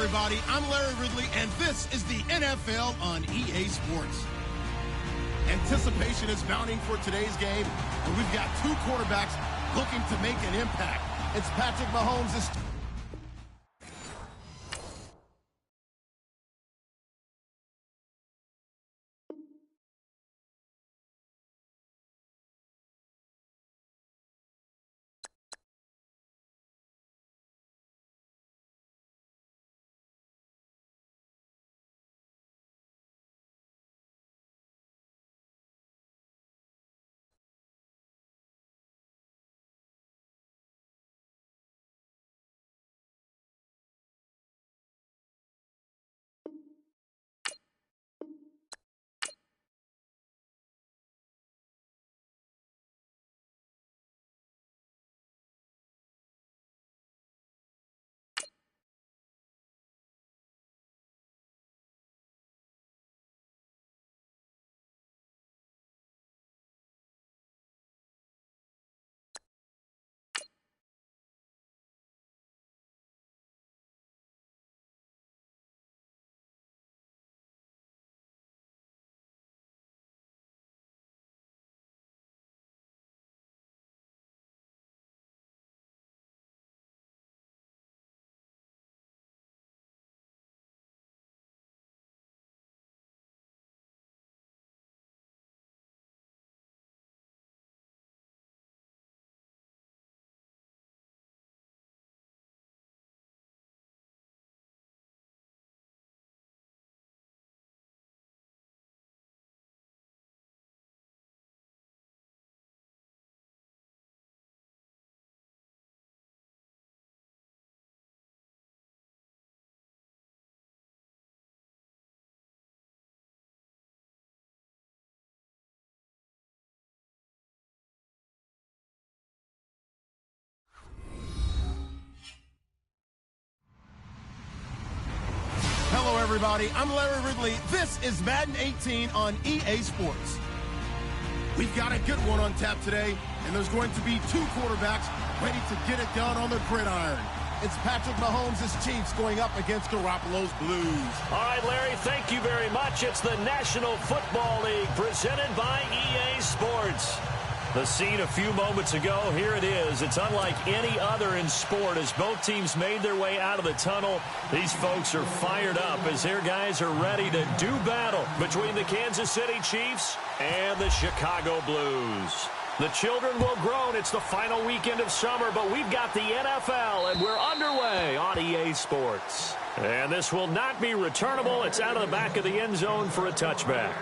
everybody. I'm Larry Ridley, and this is the NFL on EA Sports. Anticipation is mounting for today's game, and we've got two quarterbacks looking to make an impact. It's Patrick Mahomes. Hello, everybody. I'm Larry Ridley. This is Madden 18 on EA Sports. We've got a good one on tap today, and there's going to be two quarterbacks ready to get it done on the gridiron. It's Patrick Mahomes' Chiefs going up against Garoppolo's Blues. All right, Larry, thank you very much. It's the National Football League presented by EA Sports. The scene a few moments ago, here it is. It's unlike any other in sport as both teams made their way out of the tunnel. These folks are fired up as their guys are ready to do battle between the Kansas City Chiefs and the Chicago Blues. The children will groan. It's the final weekend of summer, but we've got the NFL, and we're underway on EA Sports. And this will not be returnable. It's out of the back of the end zone for a touchback.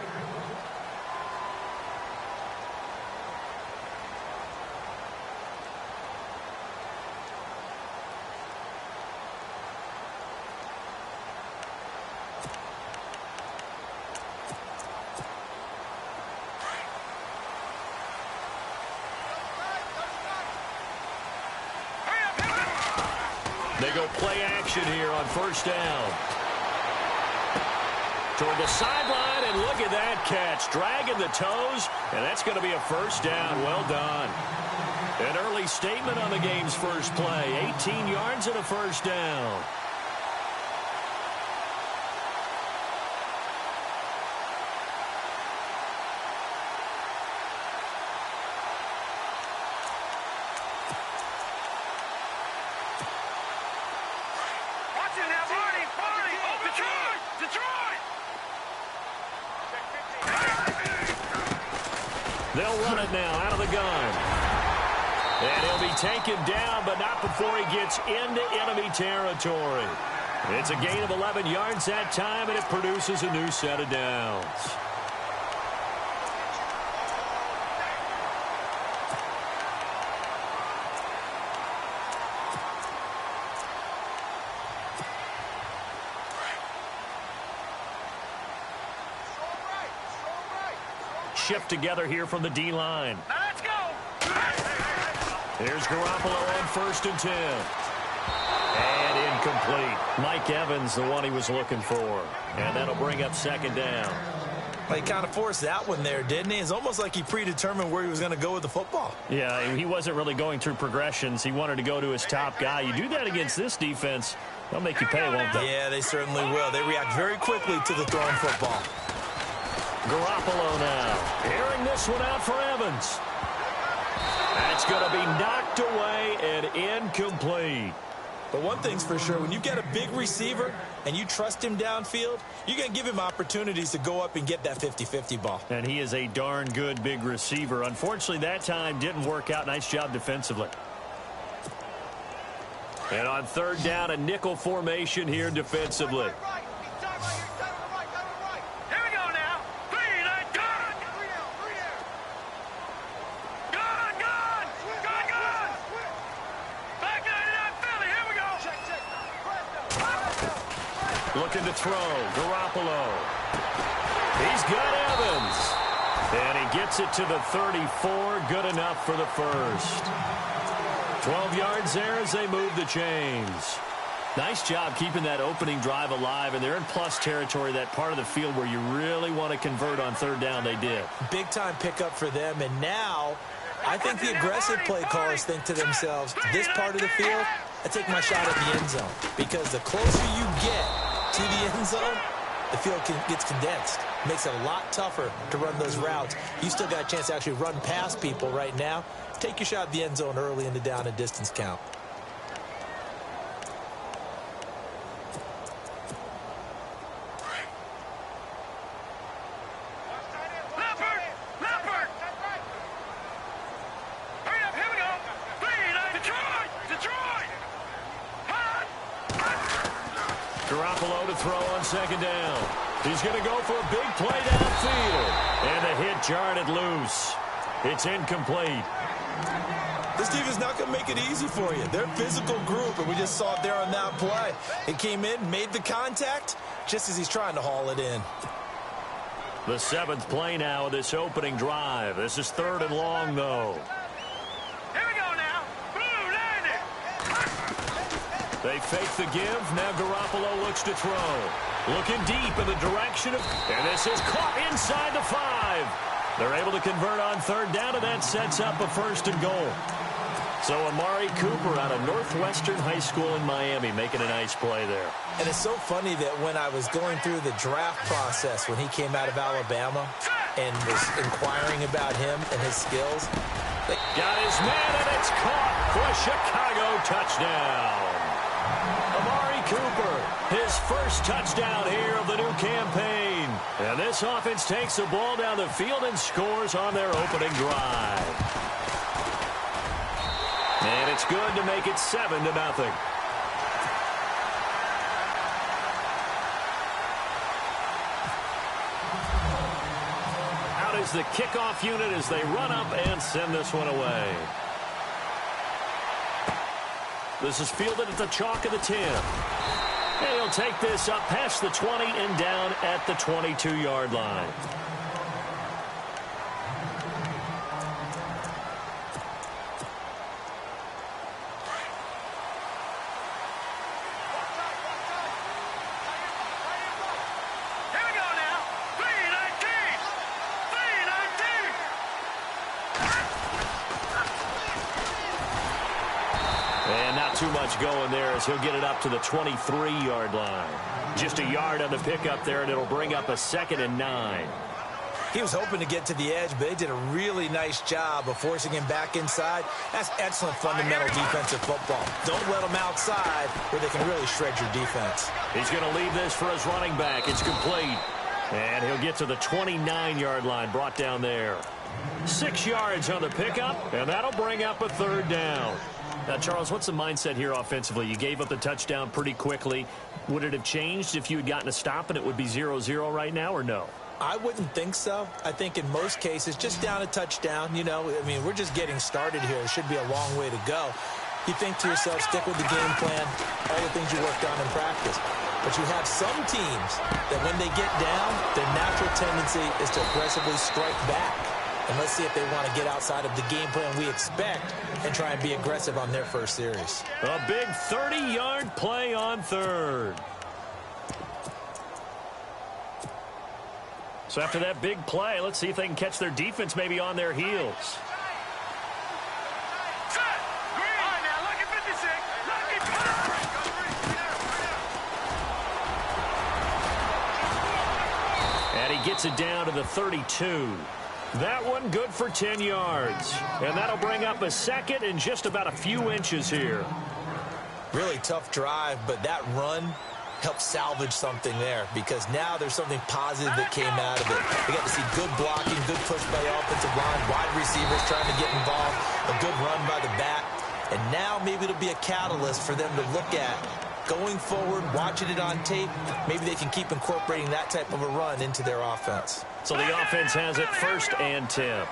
They go play action here on first down. Toward the sideline, and look at that catch. Dragging the toes, and that's going to be a first down. Well done. An early statement on the game's first play. 18 yards and a first down. They'll run it now out of the gun. And he'll be taken down, but not before he gets into enemy territory. It's a gain of 11 yards that time, and it produces a new set of downs. Shift together here from the D-line. Let's go. Here's Garoppolo on first and 10. And incomplete. Mike Evans, the one he was looking for. And that'll bring up second down. He kind of forced that one there, didn't he? It's almost like he predetermined where he was going to go with the football. Yeah, he wasn't really going through progressions. He wanted to go to his top guy. You do that against this defense, They'll make you pay, won't they? Yeah, they certainly will. They react very quickly to the thrown football. Garoppolo now. Airing this one out for Evans. That's going to be knocked away and incomplete. But one thing's for sure, when you get a big receiver and you trust him downfield, you're going to give him opportunities to go up and get that 50-50 ball. And he is a darn good big receiver. Unfortunately, that time didn't work out. Nice job defensively. And on third down, a nickel formation here defensively. Looking to throw. Garoppolo. He's got Evans. And he gets it to the 34. Good enough for the first. 12 yards there as they move the chains. Nice job keeping that opening drive alive. And they're in plus territory, that part of the field where you really want to convert on third down. They did. Big time pickup for them. And now I think the aggressive play callers think to themselves, this part of the field, I take my shot at the end zone. Because the closer you get to the end zone, the field gets condensed. Makes it a lot tougher to run those routes. You still got a chance to actually run past people right now. Take your shot at the end zone early in the down and distance count. Garoppolo to throw on second down. He's going to go for a big play downfield. And the hit jarred it loose. It's incomplete. This defense not going to make it easy for you. They're a physical group, and we just saw it there on that play. It came in, made the contact, just as he's trying to haul it in. The seventh play now of this opening drive. This is third and long, though. They fake the give. Now Garoppolo looks to throw. Looking deep in the direction of... And this is caught inside the 5. They're able to convert on third down, and that sets up a first and goal. So Amari Cooper out of Northwestern High School in Miami making a nice play there. And it's so funny that when I was going through the draft process when he came out of Alabama and was inquiring about him and his skills... Got his man, and it's caught for a Chicago touchdown. Amari Cooper, his first touchdown here of the new campaign. And this offense takes the ball down the field and scores on their opening drive. And it's good to make it 7-0. Out is the kickoff unit as they run up and send this one away. This is fielded at the chalk of the 10. And he'll take this up past the 20 and down at the 22-yard line. Too much going there as he'll get it up to the 23-yard line. Just a yard on the pickup there, and it'll bring up a 2nd and 9. He was hoping to get to the edge, but they did a really nice job of forcing him back inside. That's excellent fundamental defensive football. Don't let them outside where they can really shred your defense. He's going to leave this for his running back. It's complete. And he'll get to the 29-yard line, brought down there. 6 yards on the pickup, and that'll bring up a third down. Now, Charles, what's the mindset here offensively? You gave up the touchdown pretty quickly. Would it have changed if you had gotten a stop and it would be 0-0 right now, or no? I wouldn't think so. I think in most cases, just down a touchdown, you know, I mean, we're just getting started here. It should be a long way to go. You think to yourself, stick with the game plan, all the things you worked on in practice. But you have some teams that when they get down, their natural tendency is to aggressively strike back. And let's see if they want to get outside of the game plan we expect and try and be aggressive on their first series. A big 30-yard play on third. So after that big play, let's see if they can catch their defense maybe on their heels. gets it down to the 32. That one good for 10 yards. And that'll bring up a second and just about a few inches here. Really tough drive, but that run helped salvage something there because now there's something positive that came out of it. We got to see good blocking, good push by the offensive line, wide receivers trying to get involved, a good run by the back. And now maybe it'll be a catalyst for them to look at going forward, watching it on tape. Maybe they can keep incorporating that type of a run into their offense. So the offense has it 1st and 10.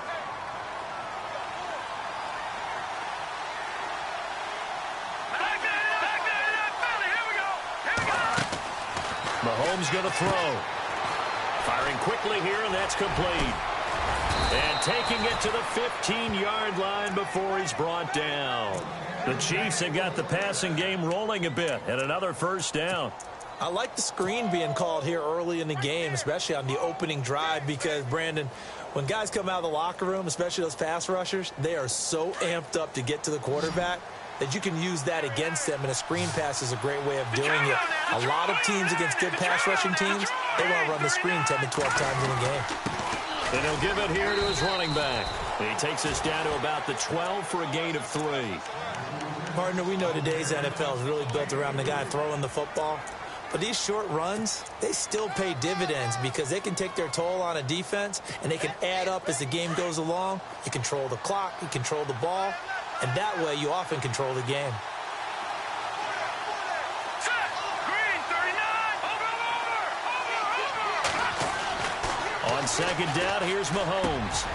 Mahomes going to throw. Firing quickly here, and that's complete. And taking it to the 15-yard line before he's brought down. The Chiefs have got the passing game rolling a bit, and another 1st down. I like the screen being called here early in the game, especially on the opening drive, because, Brandon, when guys come out of the locker room, especially those pass rushers, they are so amped up to get to the quarterback that you can use that against them, and a screen pass is a great way of doing it. A lot of teams against good pass rushing teams, they want to run the screen 10 to 12 times in a game. And he'll give it here to his running back. And he takes us down to about the 12 for a gain of 3. Partner, we know today's NFL is really built around the guy throwing the football. But these short runs, they still pay dividends because they can take their toll on a defense, and they can add up as the game goes along. You control the clock, you control the ball, and that way you often control the game. On 2nd down, here's Mahomes.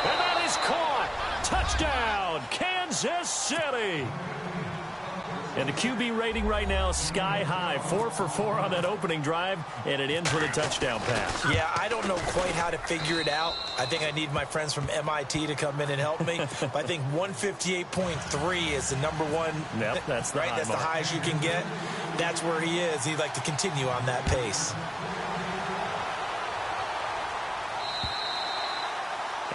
And that is caught. Touchdown, Kansas City. And the QB rating right now is sky high. 4 for 4 on that opening drive, and it ends with a touchdown pass. Yeah, I don't know quite how to figure it out. I think I need my friends from MIT to come in and help me. But I think 158.3 is the number one. Yep, that's the right. high That's mark. the highest you can get. That's where he is. He'd like to continue on that pace.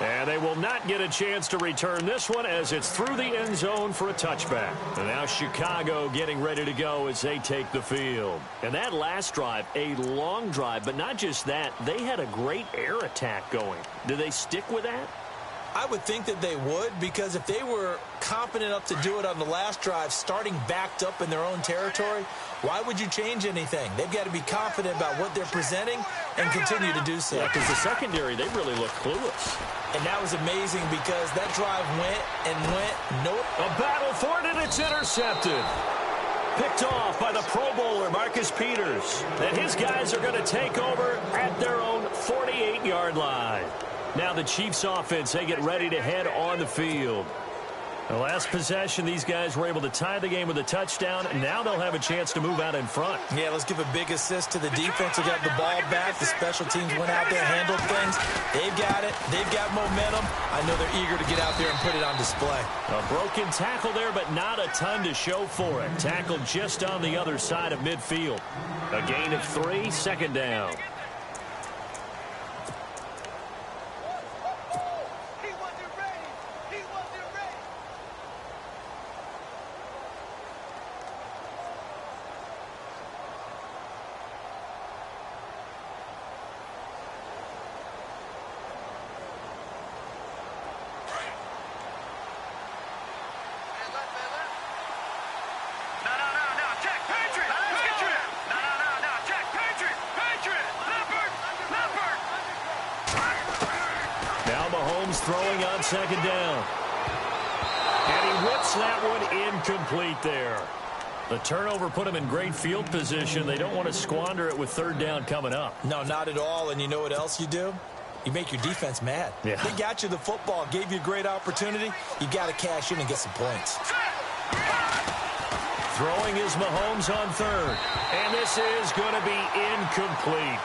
And they will not get a chance to return this one as it's through the end zone for a touchback. And now Chicago getting ready to go as they take the field. And that last drive, a long drive, but not just that. They had a great air attack going. Do they stick with that? I would think that they would, because if they were confident enough to do it on the last drive, starting backed up in their own territory, why would you change anything? They've got to be confident about what they're presenting and continue to do so. Yeah, because the secondary, they really look clueless. And that was amazing because that drive went and went. Nope. A battle for it, and it's intercepted. Picked off by the Pro Bowler, Marcus Peters. And his guys are going to take over at their own 48-yard line. Now the Chiefs offense, they get ready to head on the field. The last possession, these guys were able to tie the game with a touchdown, and now they'll have a chance to move out in front. Yeah, let's give a big assist to the defense who got the ball back. The special teams went out there, handled things. They've got it. They've got momentum. I know they're eager to get out there and put it on display. A broken tackle there, but not a ton to show for it. Tackled just on the other side of midfield. A gain of 3, 2nd down. Throwing on 2nd down. And he whips that one incomplete there. The turnover put him in great field position. They don't want to squander it with 3rd down coming up. No, not at all. And you know what else you do? You make your defense mad. Yeah. They got you the football, gave you a great opportunity. You got to cash in and get some points. Throwing is Mahomes on 3rd. And this is going to be incomplete.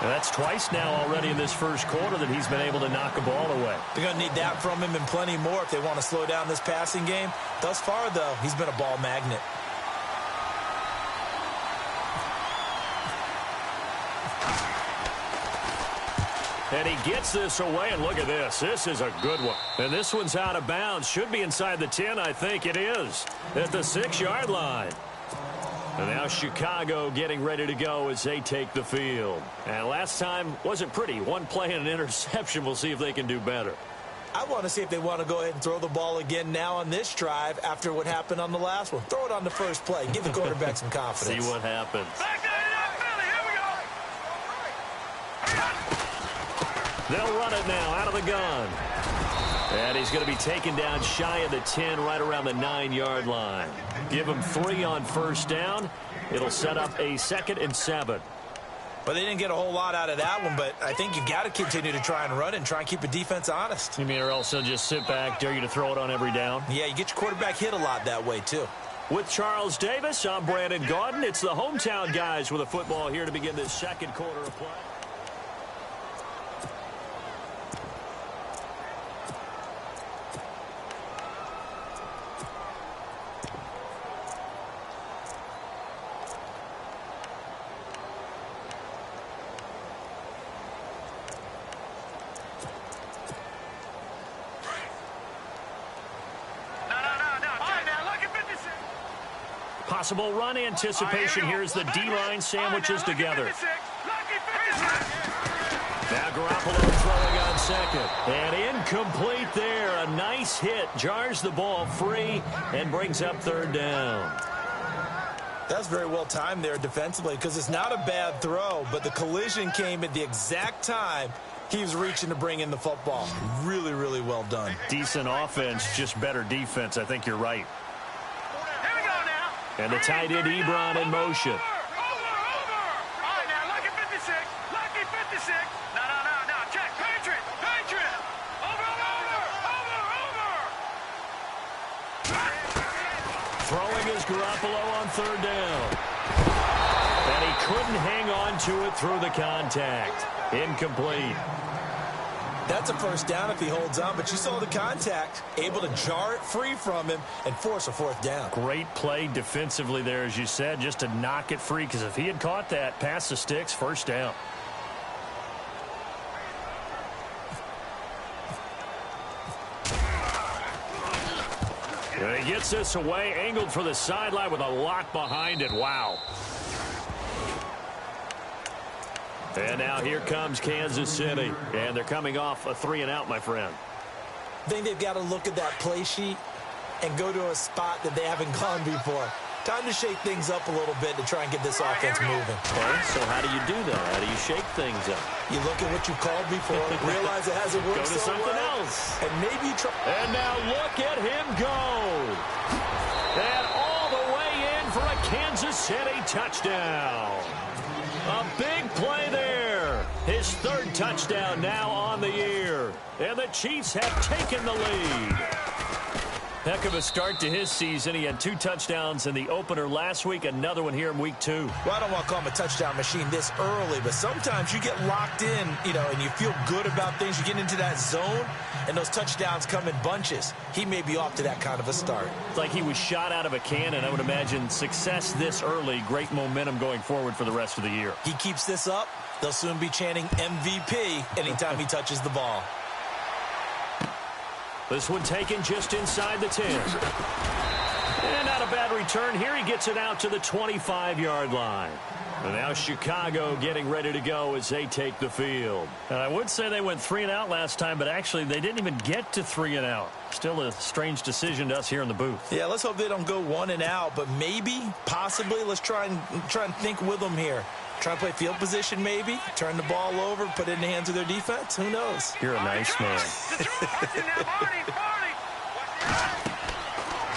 And that's twice now already in this first quarter that he's been able to knock a ball away. They're going to need that from him and plenty more if they want to slow down this passing game. Thus far, though, he's been a ball magnet. And he gets this away, and look at this. This is a good one. And this one's out of bounds. Should be inside the 10, I think it is. At the 6-yard line. And now Chicago getting ready to go as they take the field. And last time wasn't pretty. One play and an interception. We'll see if they can do better. I want to see if they want to go ahead and throw the ball again now on this drive after what happened on the last one. Throw it on the first play. Give the quarterback some confidence. See what happens. They'll run it now out of the gun. And he's going to be taken down shy of the 10, right around the 9-yard line. Give him 3 on first down. It'll set up a 2nd and 7. But they didn't get a whole lot out of that one, but I think you got to continue to try and run and try and keep a defense honest. You mean or else they'll just sit back, dare you to throw it on every down? Yeah, you get your quarterback hit a lot that way, too. With Charles Davis, I'm Brandon Gaudin. It's the hometown guys with a football here to begin this second quarter of play. Possible run anticipation. Here's the D-line sandwiches together. Now Garoppolo throwing on second. And incomplete there. A nice hit. Jars the ball free and brings up 3rd down. That's very well timed there defensively because it's not a bad throw, but the collision came at the exact time he was reaching to bring in the football. Really, really well done. Decent offense, just better defense. I think you're right. And the tight end Ebron in motion. Over. All right, now, lucky 56. Lucky 56. No. Check. Patriot. Over. Throwing is Garoppolo on 3rd down. And he couldn't hang on to it through the contact. Incomplete. That's a first down if he holds on, but you saw the contact, able to jar it free from him and force a 4th down. Great play defensively there, as you said, just to knock it free, because if he had caught that, pass the sticks, 1st down. And he gets this away, angled for the sideline with a lock behind it. Wow. And now here comes Kansas City. And they're coming off a 3-and-out, my friend. I think they've got to look at that play sheet and go to a spot that they haven't gone before. Time to shake things up a little bit to try and get this offense moving. Okay, so how do you do that? How do you shake things up? You look at what you called before, realize it hasn't worked so so something well, else. and maybe you try. And now look at him go. And all the way in for a Kansas City touchdown. A big play there. His 3rd touchdown now on the year. And the Chiefs have taken the lead. Heck of a start to his season. He had 2 touchdowns in the opener last week, another one here in week 2. Well, I don't want to call him a touchdown machine this early, but sometimes you get locked in, and you feel good about things. You get into that zone, and those touchdowns come in bunches. He may be off to that kind of a start. It's like he was shot out of a cannon. I would imagine success this early, great momentum going forward for the rest of the year. He keeps this up, they'll soon be chanting MVP anytime he touches the ball. This one taken just inside the 10. And not a bad return here. He gets it out to the 25-yard line. And now Chicago getting ready to go as they take the field. And I would say they went 3-and-out last time, but actually they didn't even get to 3-and-out. Still a strange decision to us here in the booth. Yeah, let's hope they don't go 1-and-out, but maybe, possibly, let's try and think with them here. Try to play field position maybe, turn the ball over, put it in the hands of their defense. Who knows? You're a nice man.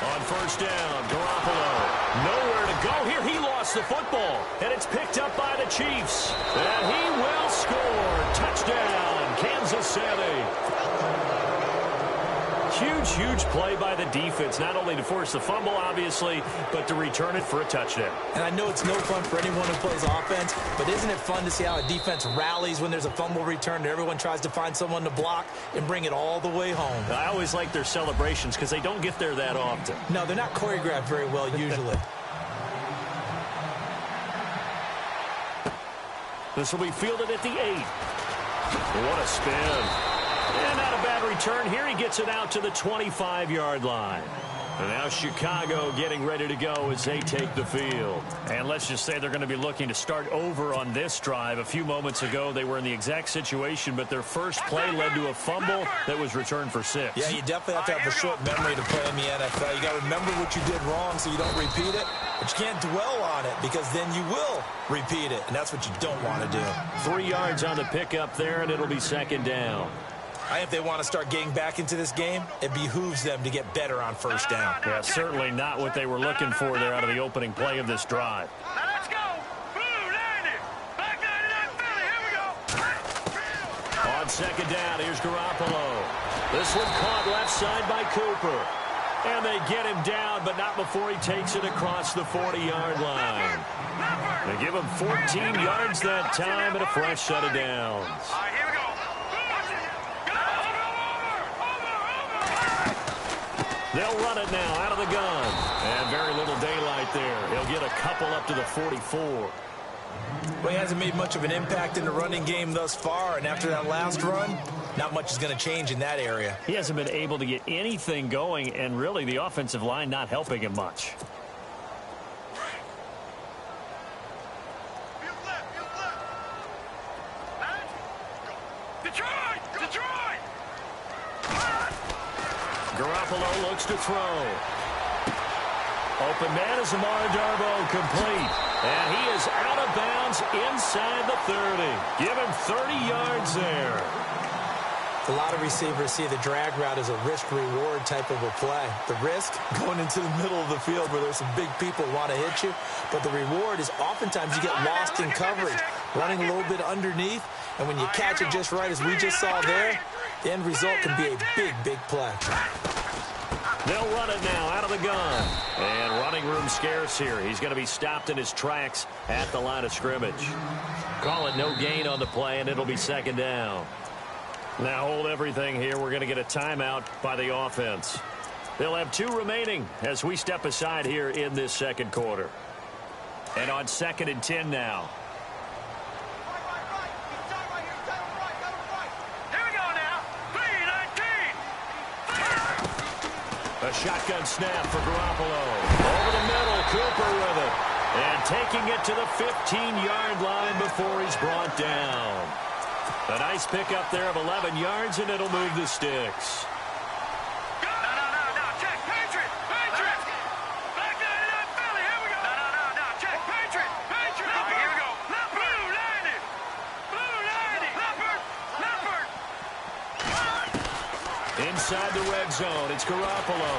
On first down, Garoppolo. Nowhere to go here. He lost the football, and it's picked up by the Chiefs. And he will score. Touchdown, Kansas City. Huge play by the defense, not only to force the fumble, obviously, but to return it for a touchdown. And I know it's no fun for anyone who plays offense, but isn't it fun to see how a defense rallies when there's a fumble return and everyone tries to find someone to block and bring it all the way home? I always like their celebrations because they don't get there that often. No, they're not choreographed very well usually. This will be fielded at the 8. What a spin. And not a bad return here. He gets it out to the 25-yard line. And now Chicago getting ready to go as they take the field. And let's just say they're going to be looking to start over on this drive. A few moments ago, they were in the exact situation, but their first play led to a fumble that was returned for 6. Yeah, you definitely have to have a short memory to play in the NFL. You got to remember what you did wrong so you don't repeat it, but you can't dwell on it because then you will repeat it, and that's what you don't want to do. 3 yards on the pickup there, and it'll be second down. I think if they want to start getting back into this game, it behooves them to get better on first down. Yeah, certainly not what they were looking for there out of the opening play of this drive. Now let's go. Blue, landed. Back 99 Philly. Here we go. On second down, here's Garoppolo. This one caught left side by Cooper. And they get him down, but not before he takes it across the 40-yard line. They give him 14 yards that time and a fresh set of downs. All right, here we go. They'll run it now out of the gun. And very little daylight there. He'll get a couple up to the 44. Well, he hasn't made much of an impact in the running game thus far, and after that last run, not much is going to change in that area. He hasn't been able to get anything going, and really the offensive line not helping him much. Garoppolo looks to throw. Open man is Amara Darboh, complete. And he is out of bounds inside the 30. Give him 30 yards there. A lot of receivers see the drag route as a risk-reward type of a play. The risk, going into the middle of the field where there's some big people who want to hit you. But the reward is oftentimes you get lost in coverage, running a little bit underneath. And when you catch it just right, as we just saw there, the end result can be a big, big play. They'll run it now out of the gun. And running room scarce here. He's going to be stopped in his tracks at the line of scrimmage. Call it no gain on the play, and it'll be second down. Now hold everything here. We're going to get a timeout by the offense. They'll have 2 remaining as we step aside here in this second quarter. And on 2nd and 10 now. A shotgun snap for Garoppolo. Over the middle, Cooper with it. And taking it to the 15-yard line before he's brought down. A nice pickup there of 11 yards, and it'll move the sticks. No, check, Patriot. Back 99 Philly, here we go. No, check, Patriot. All right, here we go. Blue landed. Leopard. Inside the red zone, it's Garoppolo.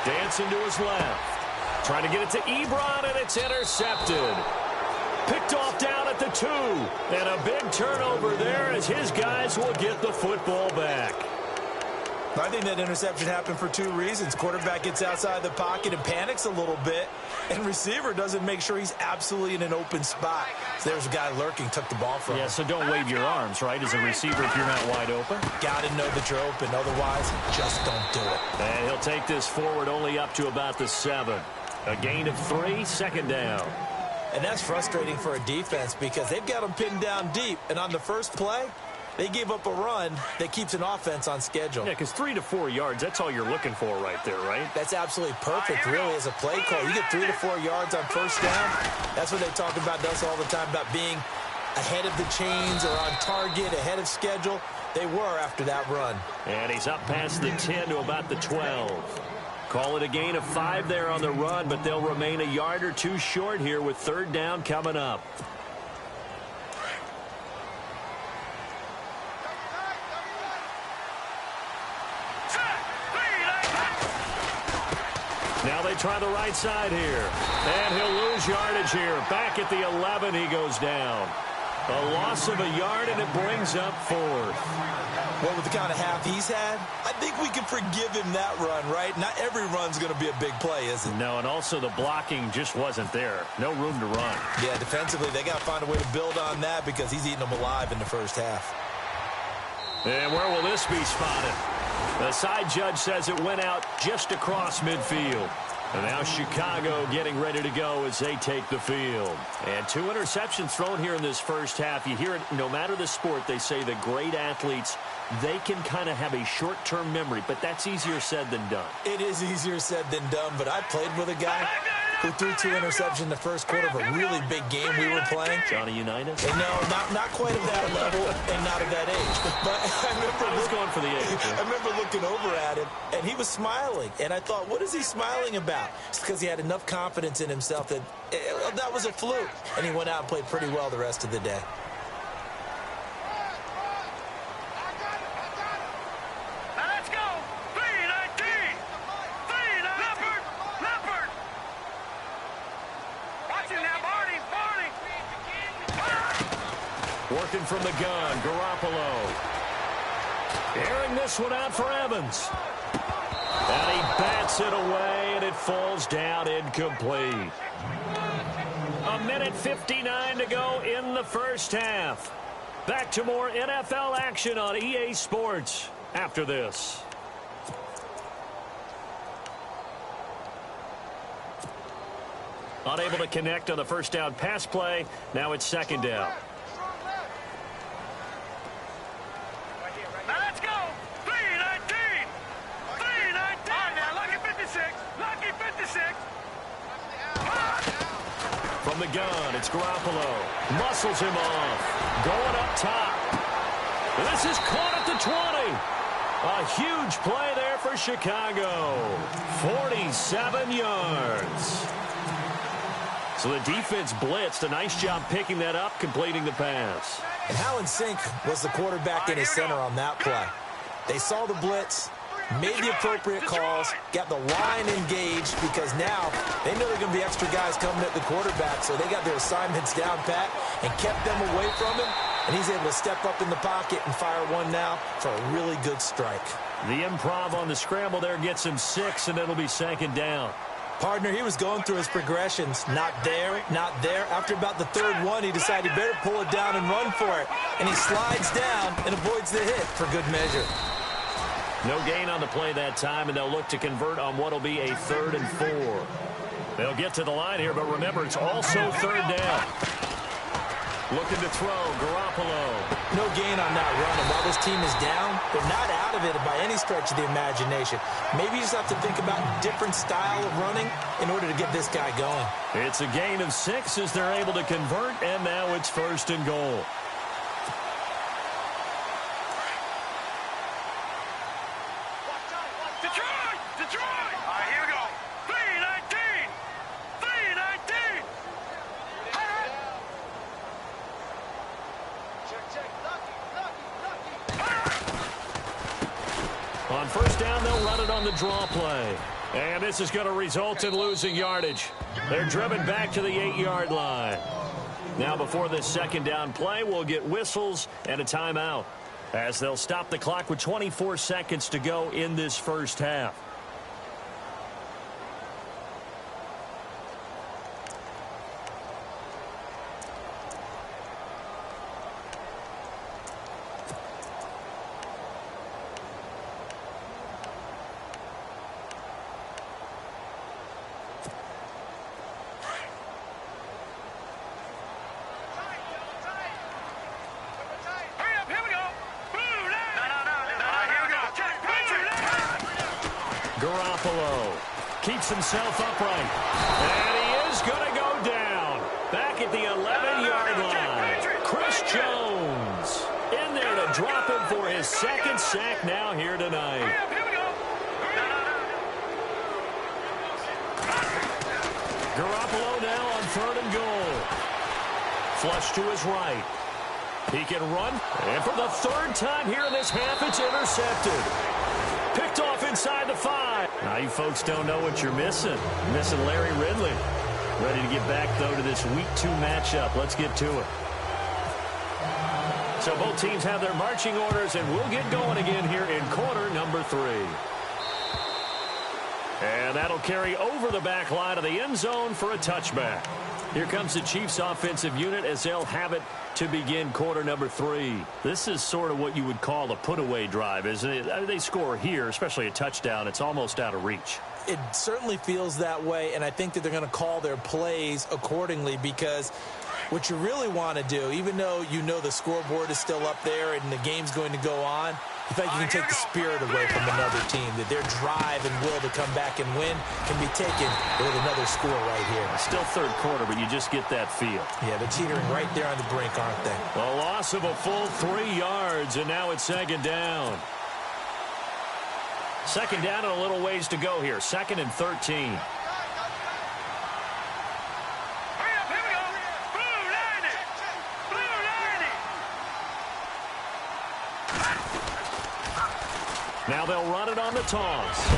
Dancing to his left. Trying to get it to Ebron, and it's intercepted. Picked off down at the 2. And a big turnover there as his guys will get the football back. I think that interception happened for 2 reasons. Quarterback gets outside the pocket and panics a little bit, and receiver doesn't make sure he's absolutely in an open spot. So there's a guy lurking, took the ball from him. Yeah, so don't wave your arms, right, as a receiver if you're not wide open. Got to know that you're open. Otherwise, just don't do it. And he'll take this forward only up to about the 7. A gain of 3, second down. And that's frustrating for a defense because they've got them pinned down deep. And on the first play, they gave up a run that keeps an offense on schedule. Yeah, because 3 to 4 yards, that's all you're looking for right there, right? That's absolutely perfect, really, as a play call. You get 3 to 4 yards on first down. That's what they talk about us all the time, about being ahead of the chains or on target, ahead of schedule. They were after that run. And he's up past the 10 to about the 12. Call it a gain of 5 there on the run, but they'll remain a yard or 2 short here with third down coming up. Now they try the right side here. And he'll lose yardage here. Back at the 11, he goes down. A loss of a yard, and it brings up 4th. Well, with the kind of half he's had, I think we can forgive him that run, right? Not every run's going to be a big play, is it? No, and also the blocking just wasn't there. No room to run. Yeah, defensively, they got to find a way to build on that because he's eating them alive in the first half. And where will this be spotted? The side judge says it went out just across midfield. And now Chicago getting ready to go as they take the field. And 2 interceptions thrown here in this first half. You hear it, no matter the sport, they say the great athletes, they can kind of have a short-term memory, but that's easier said than done. It is easier said than done, but I played with a guy who threw 2 interceptions in the first quarter of a really big game we were playing. Johnny Unitas? No, not quite at that level and not at that age. But I was going for the age. I remember looking over at him, and he was smiling. And I thought, what is he smiling about? It's because he had enough confidence in himself that that was a fluke. And he went out and played pretty well the rest of the day. Working from the gun, Garoppolo. Airing this one out for Evans. And he bats it away, and it falls down incomplete. 1:59 to go in the first half. Back to more NFL action on EA Sports after this. Unable to connect on the first down pass play. Now it's second down. From the gun, it's Garoppolo. Muscles him off. Going up top. And this is caught at the 20. A huge play there for Chicago. 47 yards. So the defense blitzed. A nice job picking that up, completing the pass. And how in sync was the quarterback and his center on that play? They saw the blitz, made the appropriate calls, got the line engaged, because now they know they're going to be extra guys coming at the quarterback, so they got their assignments down pat and kept them away from him, and he's able to step up in the pocket and fire one now for a really good strike. The improv on the scramble there gets him 6, and it'll be second down. Partner, he was going through his progressions. Not there, not there. After about the third one, he decided he better pull it down and run for it, and he slides down and avoids the hit for good measure. No gain on the play that time, and they'll look to convert on what will be a 3rd and 4. They'll get to the line here, but remember, it's also third down. Looking to throw, Garoppolo. No gain on that run, and while this team is down, they're not out of it by any stretch of the imagination. Maybe you just have to think about a different style of running in order to get this guy going. It's a gain of 6 as they're able to convert, and now it's 1st and goal. On first down, they'll run it on the draw play. And this is going to result in losing yardage. They're driven back to the 8-yard line. Now before this second down play, we'll get whistles and a timeout, as they'll stop the clock with 24 seconds to go in this first half. Garoppolo keeps himself upright. And he is going to go down. Back at the 11-yard line. Chris Jones in there to drop him for his 2nd sack now here tonight. Garoppolo now on 3rd and goal. Flush to his right. He can run. And for the 3rd time here in this half, it's intercepted. Picked off inside the 5. Now you folks don't know what you're missing. You're missing Larry Ridley. Ready to get back, though, to this Week 2 matchup. Let's get to it. So both teams have their marching orders, and we'll get going again here in quarter number 3. And that'll carry over the back line of the end zone for a touchback. Here comes the Chiefs offensive unit as they'll have it to begin quarter number 3. This is sort of what you would call a put-away drive, isn't it? I mean, they score here, especially a touchdown. It's almost out of reach. It certainly feels that way, and I think that they're going to call their plays accordingly, because what you really want to do, even though you know the scoreboard is still up there and the game's going to go on, you think you can take the spirit away from another team, that their drive and will to come back and win can be taken with another score right here. Still third quarter, but you just get that feel. Yeah, they're teetering right there on the brink, aren't they? A loss of a full 3 yards, and now it's second down. Second down and a little ways to go here. 2nd and 13. Now they'll run it on the toss.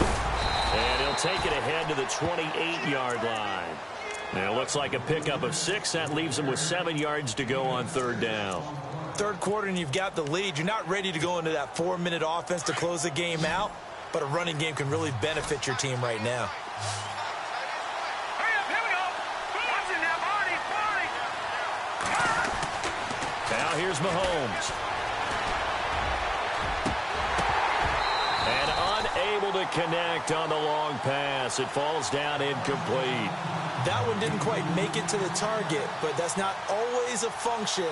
And he'll take it ahead to the 28-yard line. Now it looks like a pickup of 6. That leaves him with 7 yards to go on third down. Third quarter and you've got the lead. You're not ready to go into that 4-minute offense to close the game out, but a running game can really benefit your team right now. Now here's Mahomes. Able to connect on the long pass. It falls down incomplete. That one didn't quite make it to the target, but that's not always a function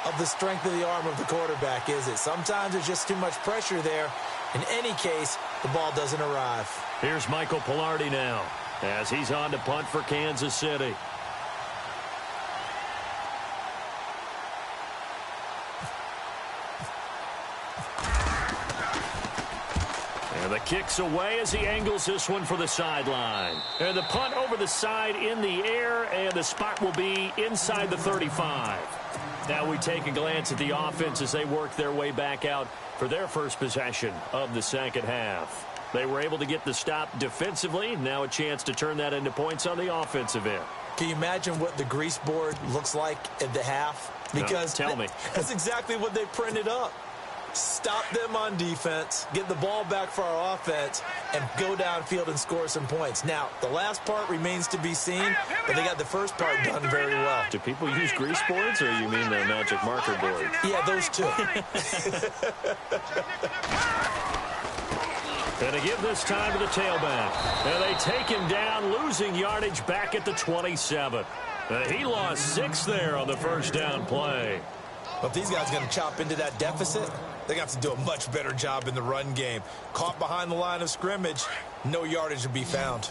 of the strength of the arm of the quarterback, is it? Sometimes there's just too much pressure there. In any case, the ball doesn't arrive. Here's Michael Palardy now as he's on to punt for Kansas City. The kick's away as he angles this one for the sideline. And the punt over the side in the air, and the spot will be inside the 35. Now we take a glance at the offense as they work their way back out for their first possession of the second half. They were able to get the stop defensively. Now a chance to turn that into points on the offensive end. Can you imagine what the grease board looks like at the half? Because no, tell me. That's exactly what they printed up. Stop them on defense, get the ball back for our offense, and go downfield and score some points. Now, the last part remains to be seen, but they got the first part done very well. Do people use grease boards, or you mean the magic marker board? Yeah, those two. And to give this time to the tailback. And they take him down, losing yardage back at the 27. He lost 6 there on the first down play. But if these guys are going to chop into that deficit, they're going to have to do a much better job in the run game. Caught behind the line of scrimmage, no yardage to be found.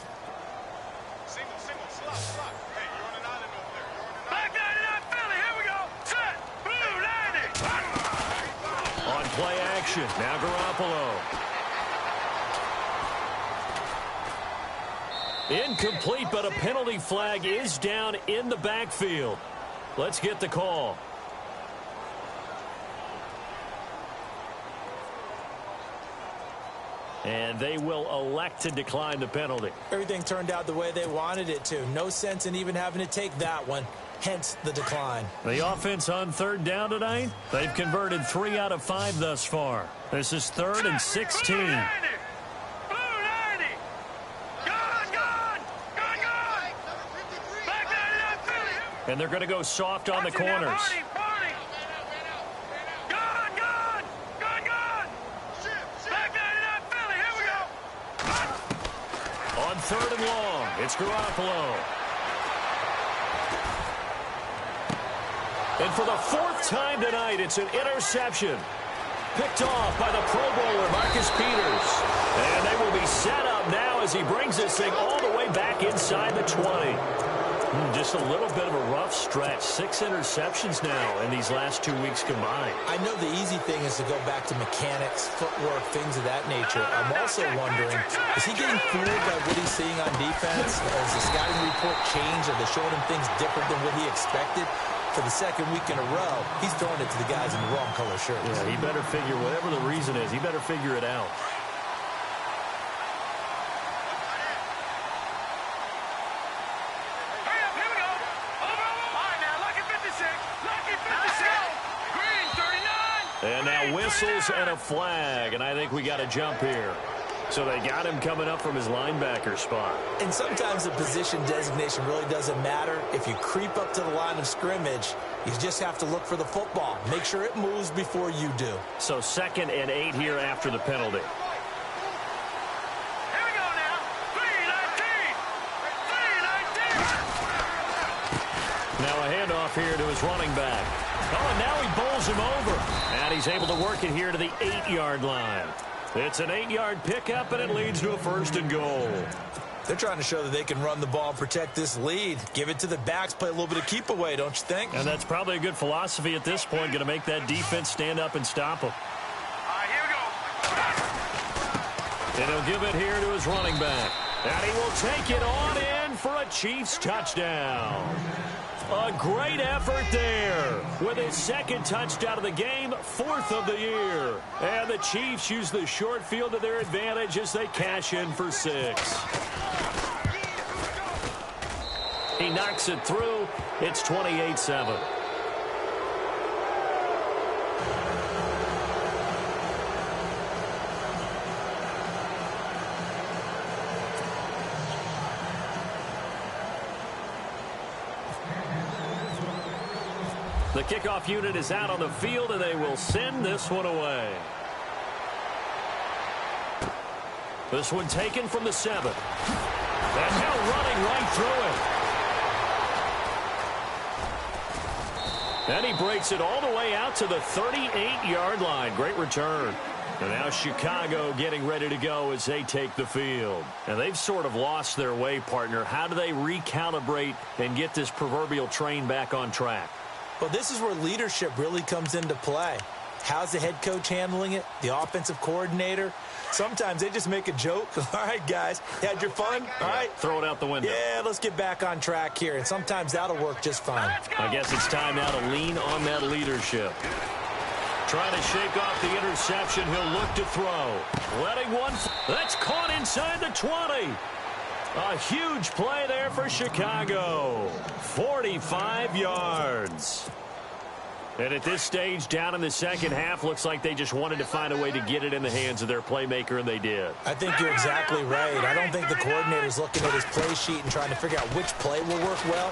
On play action, now Garoppolo. Incomplete, but a penalty flag is down in the backfield. Let's get the call. And they will elect to decline the penalty. Everything turned out the way they wanted it to. No sense in even having to take that one. Hence the decline. The offense on third down tonight, they've converted 3 out of 5 thus far. This is 3rd and 16. And they're going to go soft on the corners. On 3rd and long, it's Garoppolo. And for the 4th time tonight, it's an interception. Picked off by the Pro Bowler, Marcus Peters. And they will be set up now as he brings this thing all the way back inside the 20. Just a little bit of a rough stretch. 6 interceptions now in these last 2 weeks combined. I know the easy thing is to go back to mechanics, footwork, things of that nature. I'm also wondering, is he getting fooled by what he's seeing on defense? Has the scouting report changed? Are they showing him things different than what he expected? For the 2nd week in a row, he's throwing it to the guys in the wrong color shirts. Yeah, he better figure, whatever the reason is, he better figure it out. And now whistles and a flag, and I think we got a jump here. So they got him coming up from his linebacker spot. And sometimes the position designation really doesn't matter. If you creep up to the line of scrimmage, you just have to look for the football. Make sure it moves before you do. So 2nd and 8 here after the penalty. Here we go now. 3, his running back. Oh, and now he bowls him over. And he's able to work it here to the 8-yard line. It's an 8-yard pickup, and it leads to a 1st and goal. They're trying to show that they can run the ball and protect this lead. Give it to the backs, play a little bit of keep away, don't you think? And that's probably a good philosophy at this point, going to make that defense stand up and stop them. All right, here we go. And he'll give it here to his running back. And he will take it on in for a Chiefs touchdown. A great effort there with his 2nd touchdown of the game, 4th of the year. And the Chiefs use the short field to their advantage as they cash in for 6. He knocks it through. It's 28-7. The kickoff unit is out on the field, and they will send this one away. This one taken from the 7. And now running right through it. And he breaks it all the way out to the 38-yard line. Great return. And now Chicago getting ready to go as they take the field. And they've sort of lost their way, partner. How do they recalibrate and get this proverbial train back on track? Well, this is where leadership really comes into play. How's the head coach handling it? The offensive coordinator? Sometimes they just make a joke. All right, guys, had your fun? All right. Throw it out the window. Yeah, let's get back on track here. And sometimes that'll work just fine. I guess it's time now to lean on that leadership. Trying to shake off the interception. He'll look to throw. Letting one. That's caught inside the 20. A huge play there for Chicago. 45 yards. And at this stage, down in the second half, looks like they just wanted to find a way to get it in the hands of their playmaker, and they did. I think you're exactly right. I don't think the coordinator's looking at his play sheet and trying to figure out which play will work well.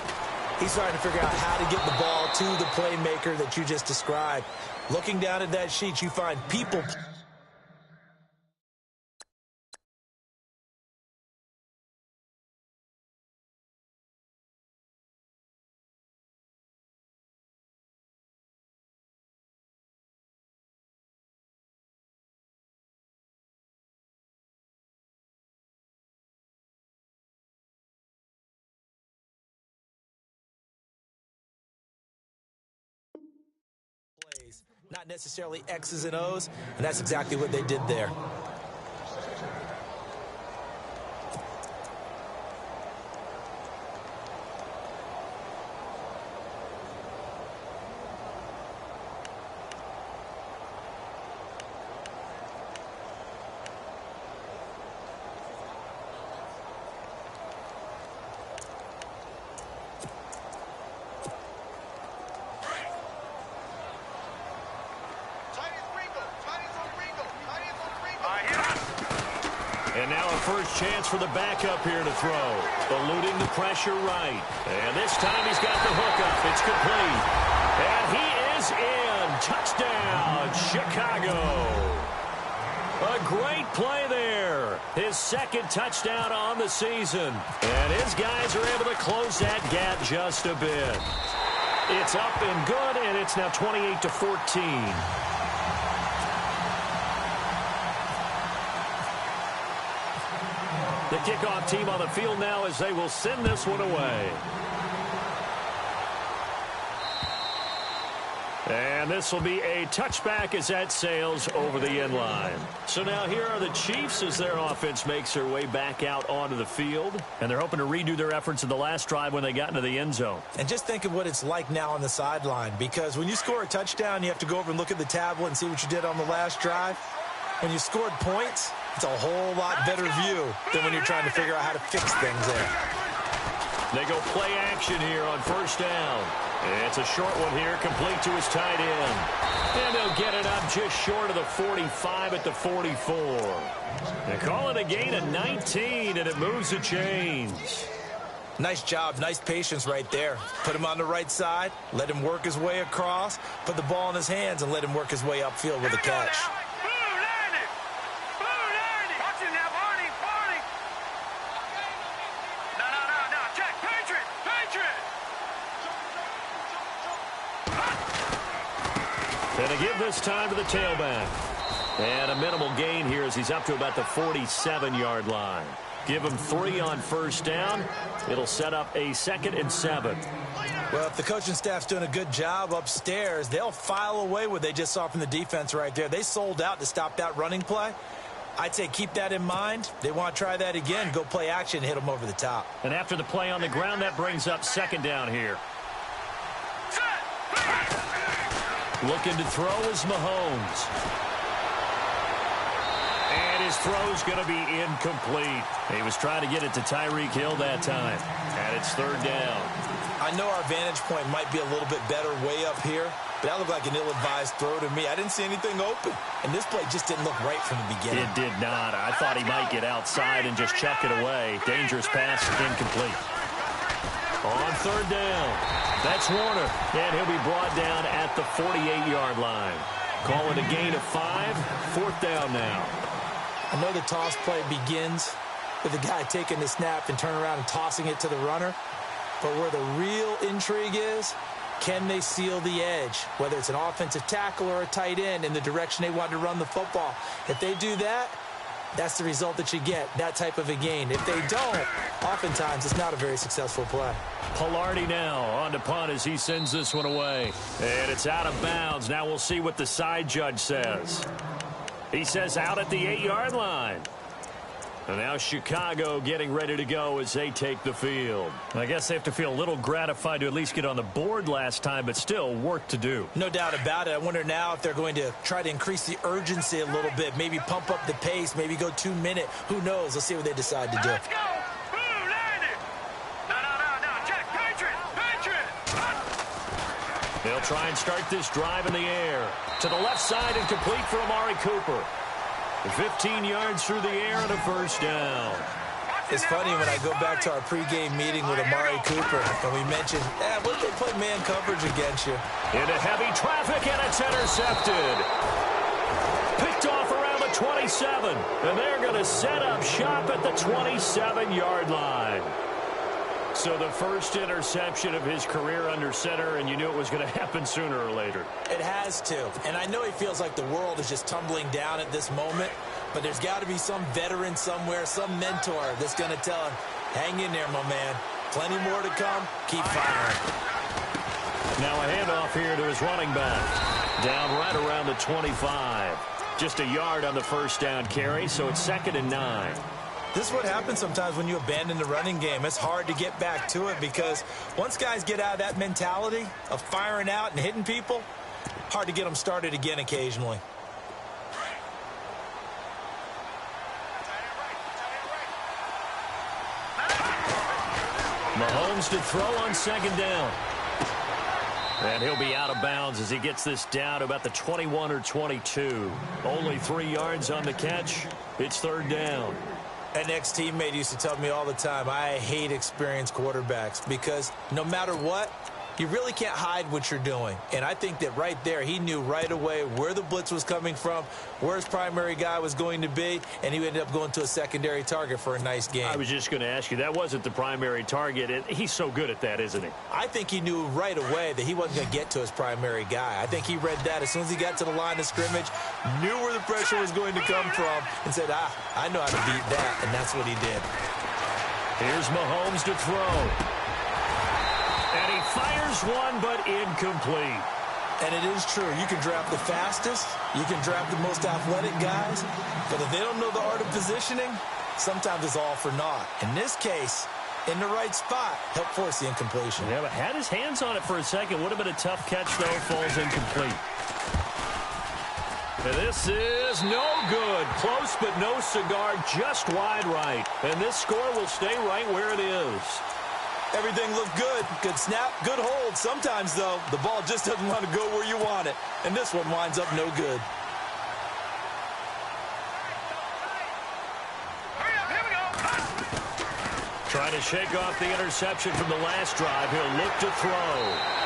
He's trying to figure out how to get the ball to the playmaker that you just described. Looking down at that sheet, you find people. Not necessarily X's and O's, and that's exactly what they did there. And now a first chance for the backup here to throw. Eluding the pressure right. And this time he's got the hook up. It's complete. And he is in. Touchdown, Chicago. A great play there. His 2nd touchdown on the season. And his guys are able to close that gap just a bit. It's up and good, and it's now 28-14. The kickoff team on the field now as they will send this one away. And this will be a touchback as that sails over the end line. So now here are the Chiefs as their offense makes their way back out onto the field. And they're hoping to redo their efforts in the last drive when they got into the end zone. And just think of what it's like now on the sideline, because when you score a touchdown, you have to go over and look at the tablet and see what you did on the last drive. When you scored points, it's a whole lot better view than when you're trying to figure out how to fix things there. They go play action here on first down. It's a short one here, complete to his tight end. And they'll get it up just short of the 45 at the 44. They call it a gain of 19, and it moves the chains. Nice job, nice patience right there. Put him on the right side, let him work his way across, put the ball in his hands, and let him work his way upfield with a catch. And to give this time to the tailback. And a minimal gain here as he's up to about the 47-yard line. Give him 3 on first down. It'll set up a 2nd and 7. Well, if the coaching staff's doing a good job upstairs, they'll file away what they just saw from the defense right there. They sold out to stop that running play. I'd say keep that in mind. They want to try that again. Go play action, hit them over the top. And after the play on the ground, that brings up 2nd down here. Looking to throw is Mahomes. And his throw's going to be incomplete. He was trying to get it to Tyreek Hill that time. And it's 3rd down. I know our vantage point might be a little bit better way up here, but that looked like an ill-advised throw to me. I didn't see anything open, and this play just didn't look right from the beginning. It did not. I thought he might get outside and just chuck it away. Dangerous pass, incomplete. On 3rd down, that's Warner, and he'll be brought down at the 48-yard line. Call it a gain of 5, 4th down now. I know the toss play begins with the guy taking the snap and turning around and tossing it to the runner. But where the real intrigue is, can they seal the edge, whether it's an offensive tackle or a tight end in the direction they want to run the football? If they do that, that's the result that you get, that type of a gain. If they don't, oftentimes it's not a very successful play. Palardy now on to punt as he sends this one away. And it's out of bounds. Now we'll see what the side judge says. He says out at the 8-yard line. And now Chicago getting ready to go as they take the field. I guess they have to feel a little gratified to at least get on the board last time, but still work to do. No doubt about it. I wonder now if they're going to try to increase the urgency a little bit, maybe pump up the pace, maybe go 2-minute. Who knows? Let's see what they decide to do. Let's go! Boom, landed! No, check, Patriot! They'll try and start this drive in the air. To the left side and complete for Amari Cooper. 15 yards through the air and a 1st down. It's funny when I go back to our pregame meeting with Amari Cooper and we mentioned, what if they play man coverage against you? Into heavy traffic and it's intercepted. Picked off around the 27. And they're going to set up shop at the 27-yard line. So the first interception of his career under center, and you knew it was going to happen sooner or later. It has to. And I know he feels like the world is just tumbling down at this moment, but there's got to be some veteran somewhere, some mentor that's going to tell him, hang in there, my man. Plenty more to come. Keep firing. Now a handoff here to his running back. Down right around the 25. Just a yard on the 1st down carry, so it's 2nd and 9. This is what happens sometimes when you abandon the running game. It's hard to get back to it because once guys get out of that mentality of firing out and hitting people, hard to get them started again occasionally. Mahomes to throw on 2nd down. And he'll be out of bounds as he gets this down to about the 21 or 22. Only 3 yards on the catch. It's 3rd down. An ex-teammate used to tell me all the time, I hate experienced quarterbacks because no matter what, you really can't hide what you're doing. And I think that right there, he knew right away where the blitz was coming from, where his primary guy was going to be, and he ended up going to a secondary target for a nice game. I was just going to ask you, that wasn't the primary target. He's so good at that, isn't he? I think he knew right away that he wasn't going to get to his primary guy. I think he read that as soon as he got to the line of scrimmage, knew where the pressure was going to come from, and said, I know how to beat that, and that's what he did. Here's Mahomes to throw. And he fires one, but incomplete. And it is true. You can draft the fastest. You can draft the most athletic guys. But if they don't know the art of positioning, sometimes it's all for naught. In this case, in the right spot, helped force the incompletion. Yeah, but had his hands on it for a second. Would have been a tough catch, though. Falls incomplete. And this is no good. Close, but no cigar. Just wide right. And this score will stay right where it is. Everything looked good. Good snap, good hold. Sometimes, though, the ball just doesn't want to go where you want it. And this one winds up no good. Here we go. Trying to shake off the interception from the last drive. He'll look to throw.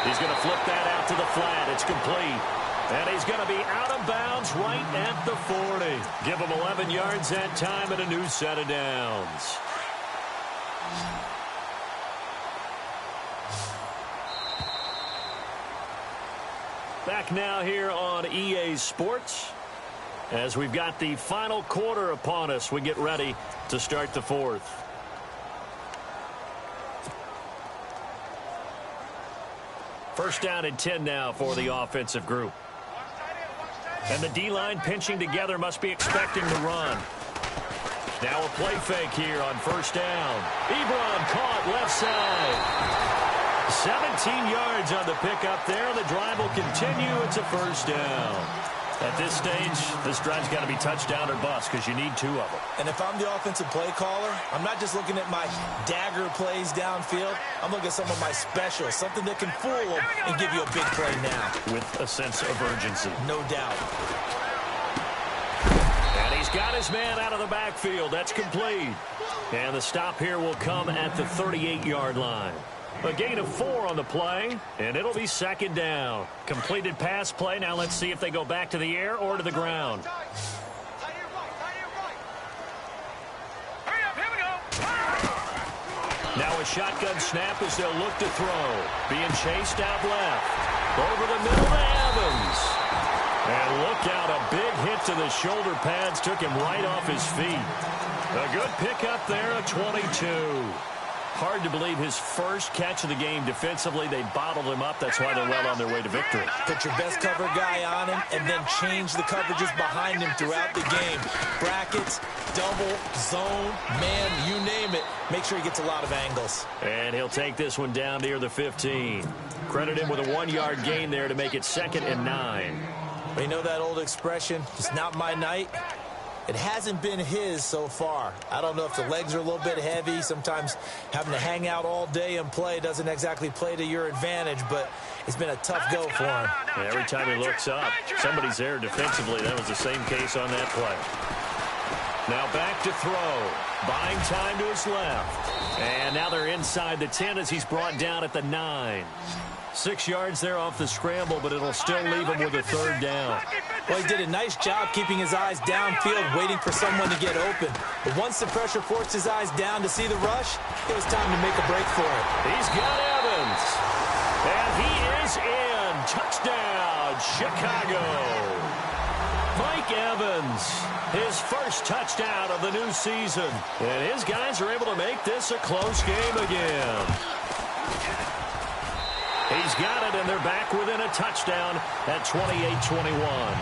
He's going to flip that out to the flat. It's complete. And he's going to be out of bounds right at the 40. Give him 11 yards that time and a new set of downs. Back now here on EA Sports. As we've got the final quarter upon us, we get ready to start the fourth. First down and 10 now for the offensive group. And the D-line pinching together, must be expecting to run. Now a play fake here on first down. Ebron caught left side. 17 yards on the pickup there. The drive will continue. It's a first down. At this stage, this drive's got to be touchdown or bust because you need two of them. And if I'm the offensive play caller, I'm not just looking at my dagger plays downfield. I'm looking at some of my specials, something that can fool them and give you a big play now. With a sense of urgency. No doubt. And he's got his man out of the backfield. That's complete. And the stop here will come at the 38-yard line. A gain of 4 on the play, and it'll be second down. Completed pass play. Now let's see if they go back to the air or to the ground. Now a shotgun snap as they'll look to throw. Being chased out left. Over the middle to Evans. And look out, a big hit to the shoulder pads. Took him right off his feet. A good pickup there, a 22. Hard to believe his first catch of the game defensively. They bottled him up. That's why they're well on their way to victory. Put your best cover guy on him and then change the coverages behind him throughout the game. Brackets, double, zone, man, you name it. Make sure he gets a lot of angles. And he'll take this one down near the 15. Credit him with a 1-yard gain there to make it 2nd and 9. You know that old expression, it's not my night? It hasn't been his so far. I don't know if the legs are a little bit heavy. Sometimes having to hang out all day and play doesn't exactly play to your advantage, but it's been a tough go for him. And every time he looks up, somebody's there defensively. That was the same case on that play. Now back to throw. Buying time to his left. And now they're inside the 10 as he's brought down at the 9. 6 yards there off the scramble, but it'll still leave him with a 3rd down. Well, he did a nice job keeping his eyes downfield, waiting for someone to get open. But once the pressure forced his eyes down to see the rush, it was time to make a break for it. He's got Evans. And he is in. Touchdown, Chicago. Mike Evans, his first touchdown of the new season. And his guys are able to make this a close game again. He's got it, and they're back within a touchdown at 28-21.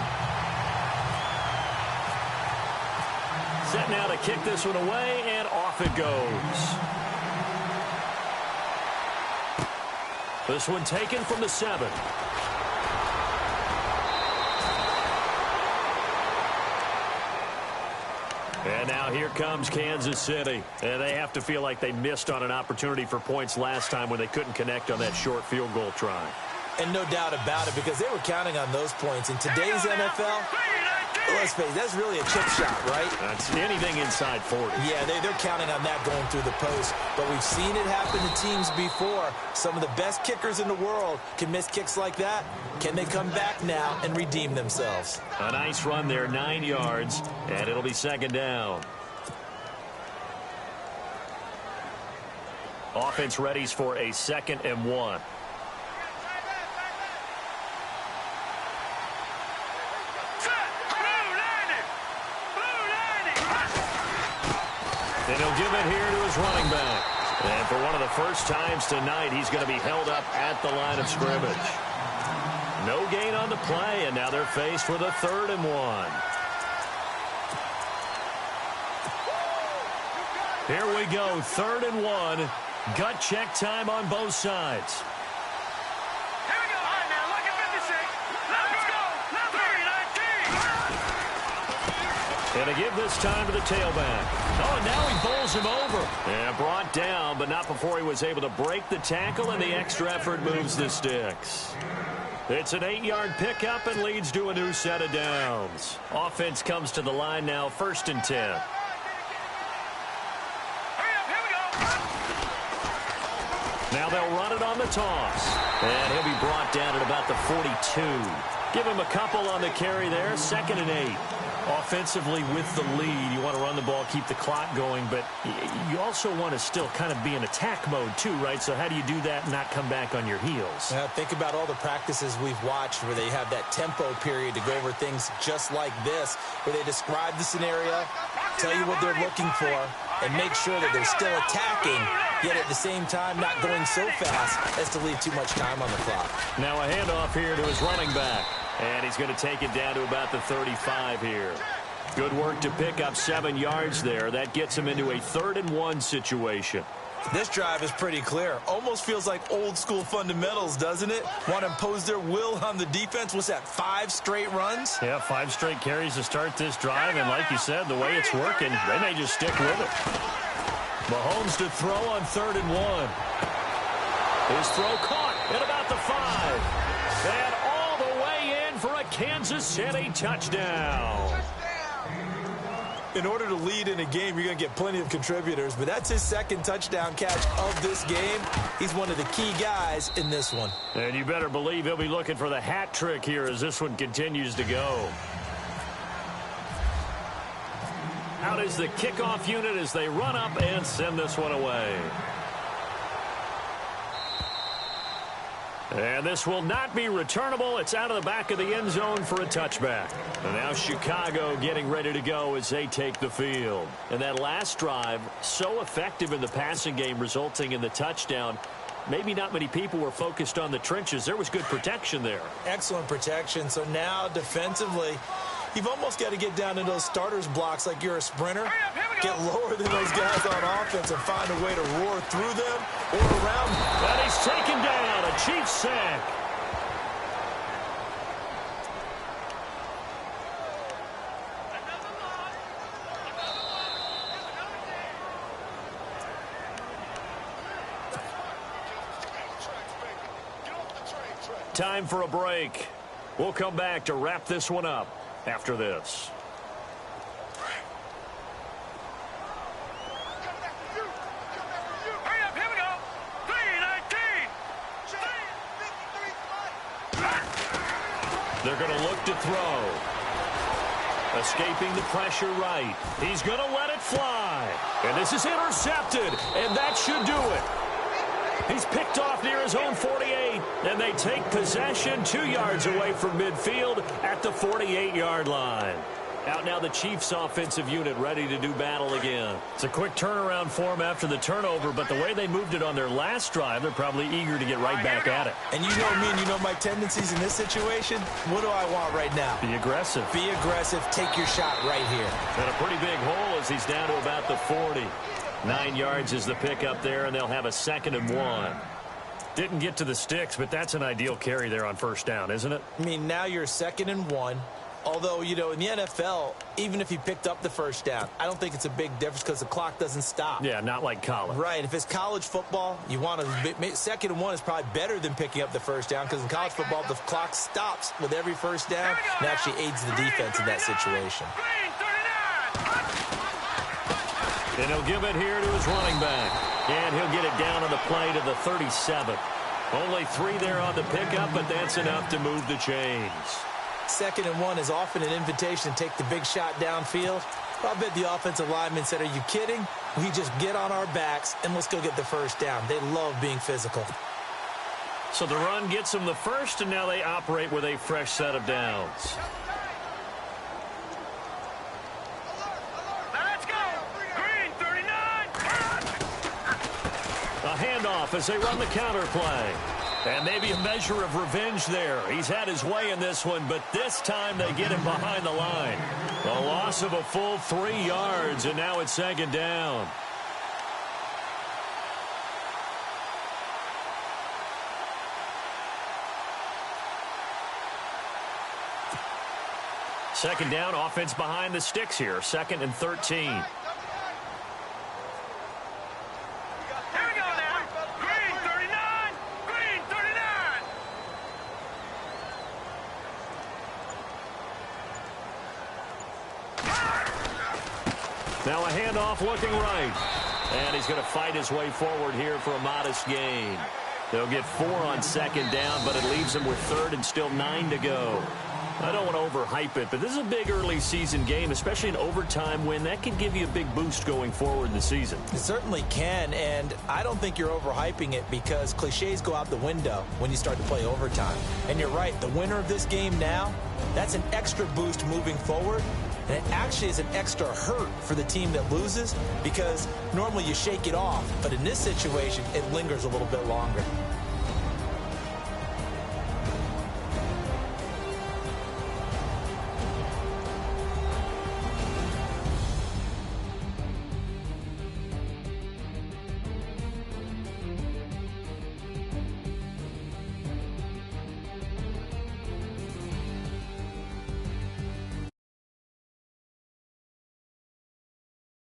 Set now to kick this one away, and off it goes. This one taken from the 7. And now here comes Kansas City. And they have to feel like they missed on an opportunity for points last time when they couldn't connect on that short field goal try. And no doubt about it, because they were counting on those points. In today's NFL, let's face it, that's really a chip shot, right? That's anything inside 40. Yeah, they're counting on that going through the post. But we've seen it happen to teams before. Some of the best kickers in the world can miss kicks like that. Can they come back now and redeem themselves? A nice run there, 9 yards, and it'll be 2nd down. Offense readies for a 2nd and 1. And he'll give it here to his running back. And for one of the first times tonight, he's going to be held up at the line of scrimmage. No gain on the play, and now they're faced with a 3rd and 1. Here we go, 3rd and 1. Gut check time on both sides. Here we go. All right, now, look at 56. Let's go. And to give this time to the tailback. Oh, and now he bowls him over. And brought down, but not before he was able to break the tackle, and the extra effort moves the sticks. It's an 8-yard pickup and leads to a new set of downs. Offense comes to the line now, 1st and 10. Hurry up, here we go. Now they'll run it on the toss. And he'll be brought down at about the 42. Give him a couple on the carry there, 2nd and 8. Offensively with the lead, you want to run the ball, keep the clock going, but you also want to still kind of be in attack mode too, right? So how do you do that and not come back on your heels? Now, think about all the practices we've watched where they have that tempo period to go over things just like this, where they describe the scenario, tell you what they're looking for, and make sure that they're still attacking, yet at the same time not going so fast as to leave too much time on the clock. Now a handoff here to his running back. And he's going to take it down to about the 35 here. Good work to pick up 7 yards there. That gets him into a 3rd-and-1 situation. This drive is pretty clear. Almost feels like old-school fundamentals, doesn't it? Want to impose their will on the defense. What's that, 5 straight runs? Yeah, 5 straight carries to start this drive. And like you said, the way it's working, they may just stick with it. Mahomes to throw on 3rd-and-1. His throw caught at about the 5. And all the way in for a Kansas City touchdown. In order to lead in a game, you're going to get plenty of contributors, but that's his 2nd touchdown catch of this game. He's one of the key guys in this one. And you better believe he'll be looking for the hat trick here as this one continues to go. Out is the kickoff unit as they run up and send this one away. And this will not be returnable. It's out of the back of the end zone for a touchback. And now Chicago getting ready to go as they take the field. And that last drive, so effective in the passing game, resulting in the touchdown. Maybe not many people were focused on the trenches. There was good protection there. Excellent protection. So now defensively, you've almost got to get down in those starters blocks like you're a sprinter. Get lower than those guys on offense and find a way to roar through them or around them. And he's taken down. A Chiefs sack. Time for a break. We'll come back to wrap this one up after this. Hurry up, here we go. 3:19. They're going to look to throw. Escaping the pressure right. He's going to let it fly. And this is intercepted. And that should do it. He's picked off near his own 48, and they take possession 2 yards away from midfield at the 48-yard line. Out now the Chiefs offensive unit ready to do battle again. It's a quick turnaround for them after the turnover, but the way they moved it on their last drive, they're probably eager to get right back at it. And you know me and you know my tendencies in this situation. What do I want right now? Be aggressive. Be aggressive. Take your shot right here. And a pretty big hole as he's down to about the 40. 9 yards is the pickup there, and they'll have a 2nd-and-1. Didn't get to the sticks, but that's an ideal carry there on 1st down, isn't it? I mean, now you're 2nd-and-1. Although, you know, in the NFL, even if he picked up the 1st down, I don't think it's a big difference because the clock doesn't stop. Yeah, not like college. Right. If it's college football, you want to 2nd-and-1 is probably better than picking up the 1st down because in college football, the clock stops with every 1st down and actually aids the defense in that situation. And he'll give it here to his running back. And he'll get it down on the play to the 37. Only 3 there on the pickup, but that's enough to move the chains. 2nd-and-1 is often an invitation to take the big shot downfield. I bet the offensive lineman said, are you kidding? We just get on our backs and let's go get the 1st down. They love being physical. So the run gets them the 1st, and now they operate with a fresh set of downs. A handoff as they run the counter play. And maybe a measure of revenge there. He's had his way in this one, but this time they get him behind the line. A loss of a full 3 yards, and now it's 2nd down. Second down, offense behind the sticks here. 2nd-and-13. Now a handoff looking right. And he's going to fight his way forward here for a modest gain. They'll get 4 on 2nd down, but it leaves them with 3rd and still 9 to go. I don't want to overhype it, but this is a big early season game, especially an overtime win. That can give you a big boost going forward in the season. It certainly can, and I don't think you're overhyping it because cliches go out the window when you start to play overtime. And you're right, the winner of this game now, that's an extra boost moving forward. And it actually is an extra hurt for the team that loses because normally you shake it off. But in this situation, it lingers a little bit longer.